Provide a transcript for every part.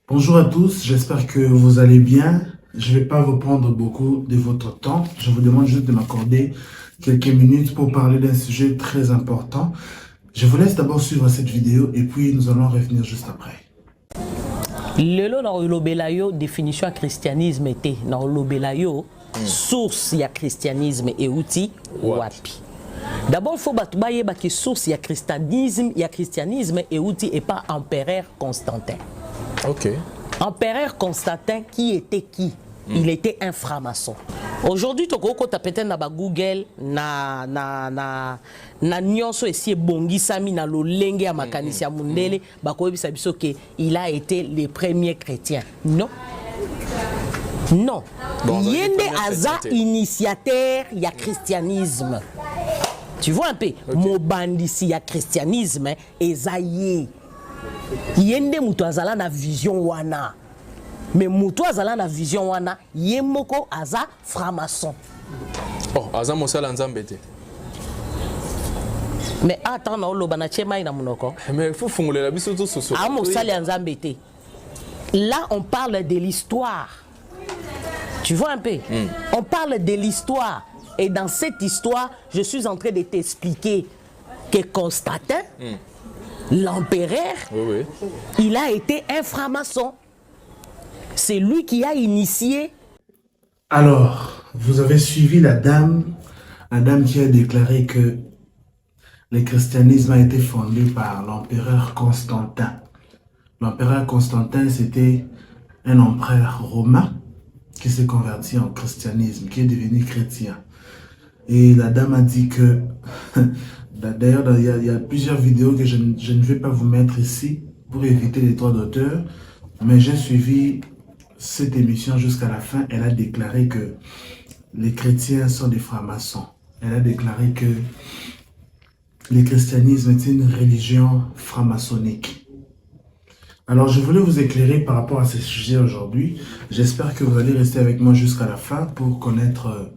Bonjour à tous, j'espère que vous allez bien. Je ne vais pas vous prendre beaucoup de votre temps. Je vous demande juste de m'accorder quelques minutes pour parler d'un sujet très important. Je vous laisse d'abord suivre cette vidéo et puis nous allons revenir juste après. Lelo na olobela yo définition ya christianisme était na olobela yo source ya christianisme et outil wapi. D'abord, il faut que la source ya christianisme et outil et pas empereur Constantin. Ok. Empereur Constantin, qui était qui? Il était un franc-maçon. Aujourd'hui, tu as peut-être na Google na nyonso esi ebongisami na lolenge ya makanisi ya mundele bakoyebisa biso ke il a été le premier chrétien. Non. Non. Bon, Yende aza initiateur ya christianisme. Tu vois un peu, okay. Mobandisi ya christianisme ezaye. Yende mutu azala na vision wana. Mais mutu azala na vision wana, yemoko aza franc-maçon. Oh, aza mosala nzambe te. Mais attends, na oloba na chema ina munoko. Mais il faut fongoler la biso to soso. Ah mosala nzambe te. Là, on parle de l'histoire. Tu vois un peu? On parle de l'histoire. Et dans cette histoire, je suis en train de t'expliquer que Constantin, l'empereur, il a été un franc-maçon. C'est lui qui a initié. Alors, vous avez suivi la dame qui a déclaré que le christianisme a été fondé par l'empereur Constantin. L'empereur Constantin, c'était un empereur romain qui s'est converti en christianisme, qui est devenu chrétien. Et la dame a dit que, d'ailleurs, il y a plusieurs vidéos que je ne vais pas vous mettre ici pour éviter les droits d'auteur, mais j'ai suivi cette émission jusqu'à la fin. Elle a déclaré que les chrétiens sont des francs-maçons. Elle a déclaré que le christianisme est une religion franc-maçonnique. Alors, je voulais vous éclairer par rapport à ce sujet aujourd'hui. J'espère que vous allez rester avec moi jusqu'à la fin pour connaître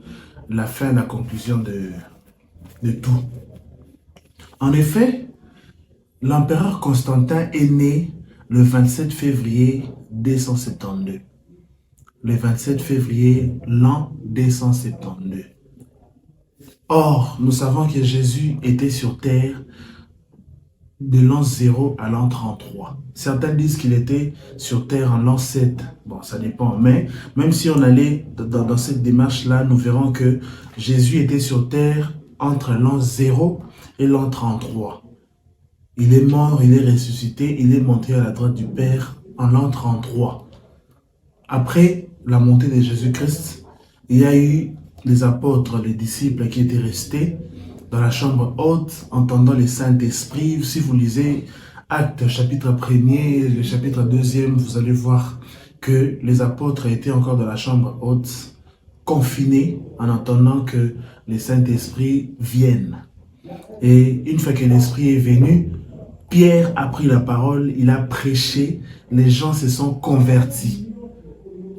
la fin, la conclusion de tout. En effet, l'empereur Constantin est né le 27 février 272. Le 27 février l'an 272. Or, nous savons que Jésus était sur terre de l'an 0 à l'an 33. Certains disent qu'il était sur terre en l'an 7. Bon, ça dépend. Mais même si on allait dans cette démarche-là, nous verrons que Jésus était sur terre entre l'an 0 et l'an 33. Il est mort, il est ressuscité, il est monté à la droite du Père en l'an 33. Après la montée de Jésus-Christ, il y a eu les apôtres, les disciples qui étaient restés dans la chambre haute, entendant le Saint-Esprit. Si vous lisez Actes chapitre 1er, le chapitre 2e, vous allez voir que les apôtres étaient encore dans la chambre haute, confinés, en attendant que le Saint-Esprit vienne. Et une fois que l'Esprit est venu, Pierre a pris la parole, il a prêché, les gens se sont convertis.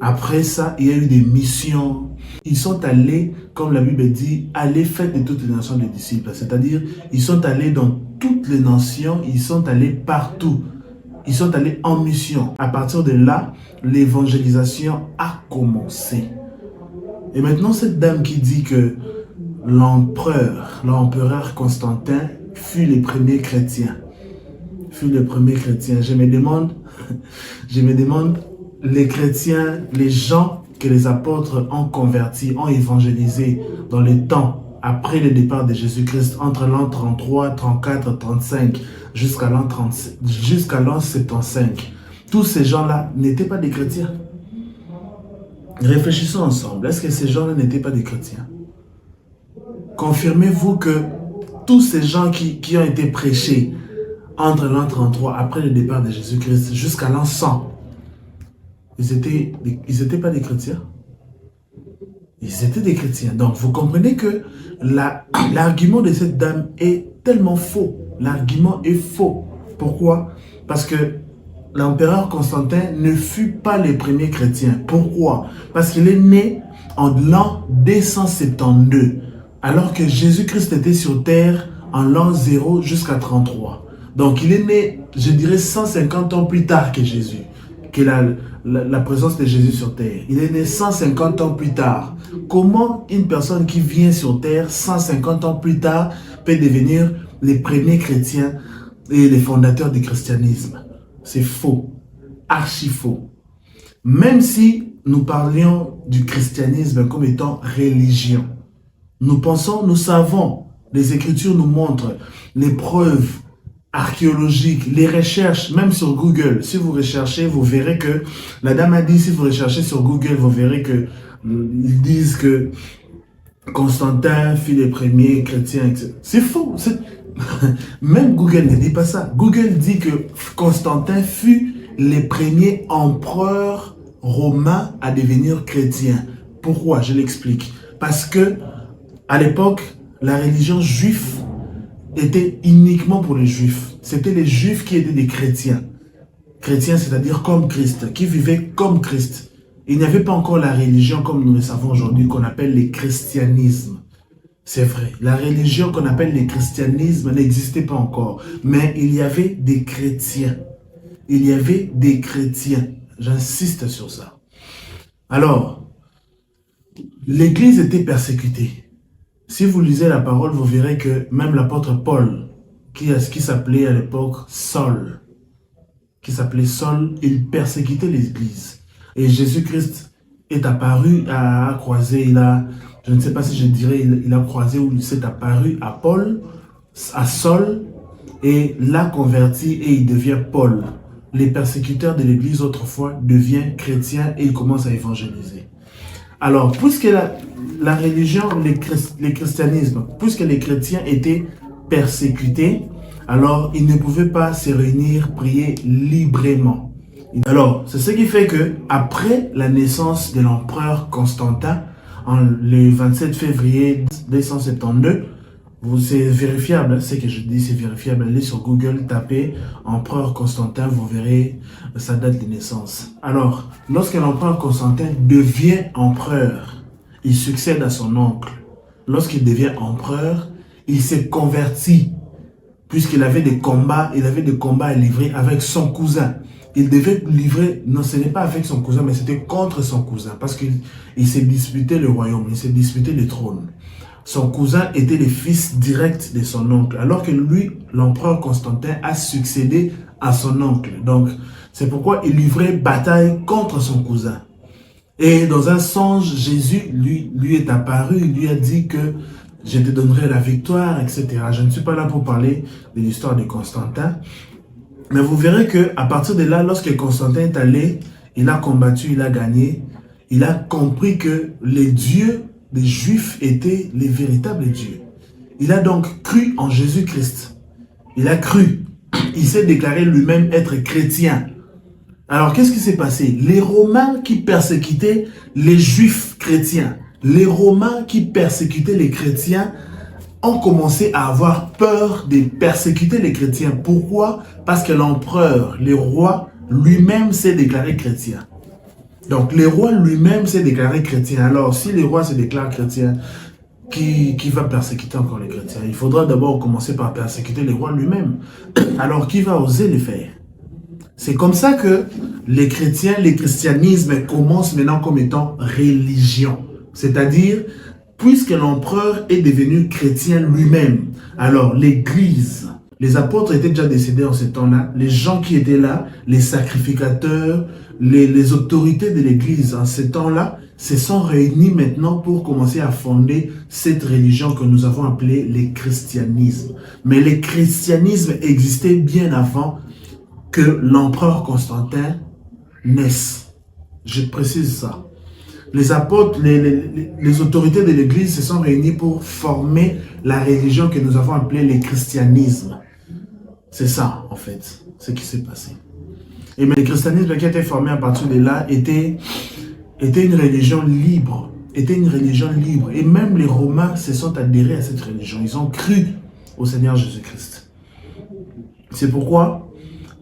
Après ça, il y a eu des missions. Ils sont allés, comme la Bible dit, aller faire de toutes les nations des disciples. C'est-à-dire, ils sont allés dans toutes les nations, ils sont allés partout. Ils sont allés en mission. À partir de là, l'évangélisation a commencé. Et maintenant, cette dame qui dit que l'empereur Constantin fut le premier chrétien. Je me demande, les chrétiens, les gens que les apôtres ont convertis, ont évangélisés dans le temps après le départ de Jésus-Christ, entre l'an 33, 34, 35, jusqu'à l'an 75. Tous ces gens-là n'étaient pas des chrétiens. Réfléchissons ensemble. Est-ce que ces gens-là n'étaient pas des chrétiens? Confirmez-vous que tous ces gens qui ont été prêchés entre l'an 33, après le départ de Jésus-Christ, jusqu'à l'an 100, ils étaient pas des chrétiens? Ils étaient des chrétiens. Donc, vous comprenez que l'argument de cette dame est tellement faux. L'argument est faux. Pourquoi? Parce que l'empereur Constantin ne fut pas le premier chrétien. Pourquoi? Parce qu'il est né en l'an 272, alors que Jésus-Christ était sur terre en l'an 0 jusqu'à 33. Donc il est né, je dirais, 150 ans plus tard que Jésus, que la présence de Jésus sur terre. Il est né 150 ans plus tard. Comment une personne qui vient sur terre 150 ans plus tard peut devenir les premiers chrétiens et les fondateurs du christianisme? C'est faux, archi faux. Même si nous parlions du christianisme comme étant religion, nous savons, les Écritures nous montrent les preuves archéologiques, les recherches, même sur Google. Si vous recherchez, vous verrez que, la dame a dit, si vous recherchez sur Google, vous verrez que ils disent que Constantin fut les premiers chrétiens, etc. C'est faux. Même Google ne dit pas ça. Google dit que Constantin fut les premiers empereurs romains à devenir chrétiens. Pourquoi? Je l'explique. Parce que à l'époque, la religion juive était uniquement pour les juifs. C'était les juifs qui étaient des chrétiens. Chrétiens, c'est-à-dire comme Christ, qui vivaient comme Christ. Il n'y avait pas encore la religion comme nous le savons aujourd'hui, qu'on appelle le christianisme. C'est vrai, la religion qu'on appelle le christianisme n'existait pas encore. Mais il y avait des chrétiens. Il y avait des chrétiens. J'insiste sur ça. Alors, l'Église était persécutée. Si vous lisez la parole, vous verrez que même l'apôtre Paul, qui s'appelait à l'époque Saul, il persécutait l'Église. Et Jésus-Christ est apparu, a croisé, je ne sais pas si je dirais, il a croisé ou il s'est apparu à Paul, à Saul, et l'a converti et il devient Paul. Les persécuteurs de l'Église autrefois deviennent chrétiens et ils commencent à évangéliser. Alors, puisque la religion, le christianisme, puisque les chrétiens étaient persécutés, alors ils ne pouvaient pas se réunir, prier librement. Alors, c'est ce qui fait que après la naissance de l'empereur Constantin, le 27 février 272, c'est vérifiable, ce que je dis c'est vérifiable, allez sur Google, tapez empereur Constantin, vous verrez sa date de naissance. Alors, lorsque l'empereur Constantin devient empereur, il succède à son oncle. Lorsqu'il devient empereur, il s'est converti, puisqu'il avait des combats, à livrer avec son cousin. Il devait livrer, non, ce n'est pas avec son cousin, mais c'était contre son cousin, parce qu'il s'est disputé le royaume, il s'est disputé le trône. Son cousin était le fils direct de son oncle, alors que lui, l'empereur Constantin, a succédé à son oncle. Donc, c'est pourquoi il livrait bataille contre son cousin. Et dans un songe, Jésus lui est apparu, il lui a dit que je te donnerai la victoire, etc. Je ne suis pas là pour parler de l'histoire de Constantin, mais vous verrez qu'à partir de là, lorsque Constantin est allé, il a combattu, il a gagné, il a compris que les dieux des Juifs étaient les véritables dieux. Il a donc cru en Jésus-Christ. Il a cru. Il s'est déclaré lui-même être chrétien. Alors, qu'est-ce qui s'est passé? Les Romains qui persécutaient les Juifs chrétiens, les Romains qui persécutaient les chrétiens ont commencé à avoir peur de persécuter les chrétiens. Pourquoi? Parce que l'empereur, le roi, lui-même s'est déclaré chrétien. Donc, le roi lui-même s'est déclaré chrétien. Alors, si le roi se déclare chrétien, qui va persécuter encore les chrétiens? Il faudra d'abord commencer par persécuter le roi lui-même. Alors, qui va oser le faire? C'est comme ça que les chrétiens, le christianisme commence maintenant comme étant religion. C'est-à-dire, puisque l'empereur est devenu chrétien lui-même, alors l'Église, les apôtres étaient déjà décédés en ce temps-là, les gens qui étaient là, les sacrificateurs, les autorités de l'Église en ce temps-là, se sont réunis maintenant pour commencer à fonder cette religion que nous avons appelée le christianisme. Mais le christianisme existait bien avant que l'empereur Constantin naisse. Je précise ça. Les apôtres, les autorités de l'Église se sont réunis pour former la religion que nous avons appelée le christianisme. C'est ça, en fait, ce qui s'est passé. Et mais le christianisme qui a été formé à partir de là était une religion libre. Et même les Romains se sont adhérés à cette religion. Ils ont cru au Seigneur Jésus-Christ. C'est pourquoi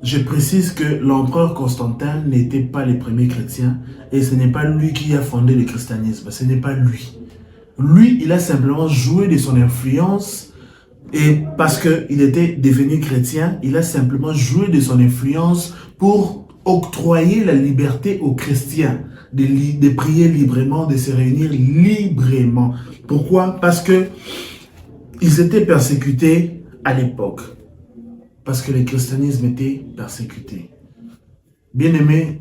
Je précise que l'empereur Constantin n'était pas le premier chrétien et ce n'est pas lui qui a fondé le christianisme, ce n'est pas lui. Lui, il a simplement joué de son influence et parce qu'il était devenu chrétien, il a simplement joué de son influence pour octroyer la liberté aux chrétiens de prier librement, de se réunir librement. Pourquoi? Parce que ils étaient persécutés à l'époque. Parce que le christianisme était persécuté. Bien-aimés,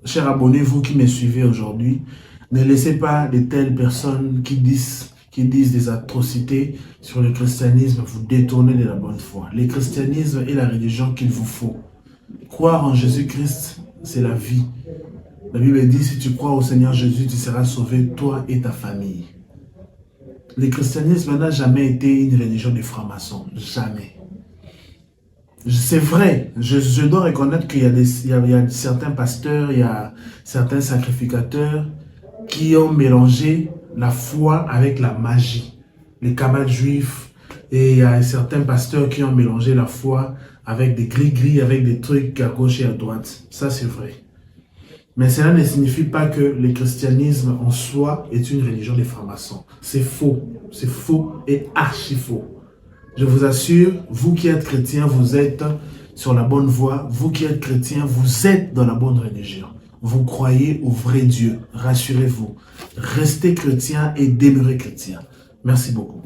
chers abonnés, vous qui me suivez aujourd'hui, ne laissez pas de telles personnes qui disent des atrocités sur le christianisme vous détourner de la bonne foi. Le christianisme est la religion qu'il vous faut. Croire en Jésus-Christ, c'est la vie. La Bible dit, si tu crois au Seigneur Jésus, tu seras sauvé, toi et ta famille. Le christianisme n'a jamais été une religion de francs-maçons. Jamais. C'est vrai, je dois reconnaître qu'il y a certains pasteurs, il y a certains sacrificateurs qui ont mélangé la foi avec la magie. Les camarades juifs, et il y a certains pasteurs qui ont mélangé la foi avec des gris-gris, avec des trucs à gauche et à droite. Ça, c'est vrai. Mais cela ne signifie pas que le christianisme en soi est une religion des francs-maçons. C'est faux et archi faux. Je vous assure, vous qui êtes chrétiens, vous êtes sur la bonne voie. Vous qui êtes chrétiens, vous êtes dans la bonne religion. Vous croyez au vrai Dieu. Rassurez-vous. Restez chrétiens et demeurez chrétiens. Merci beaucoup.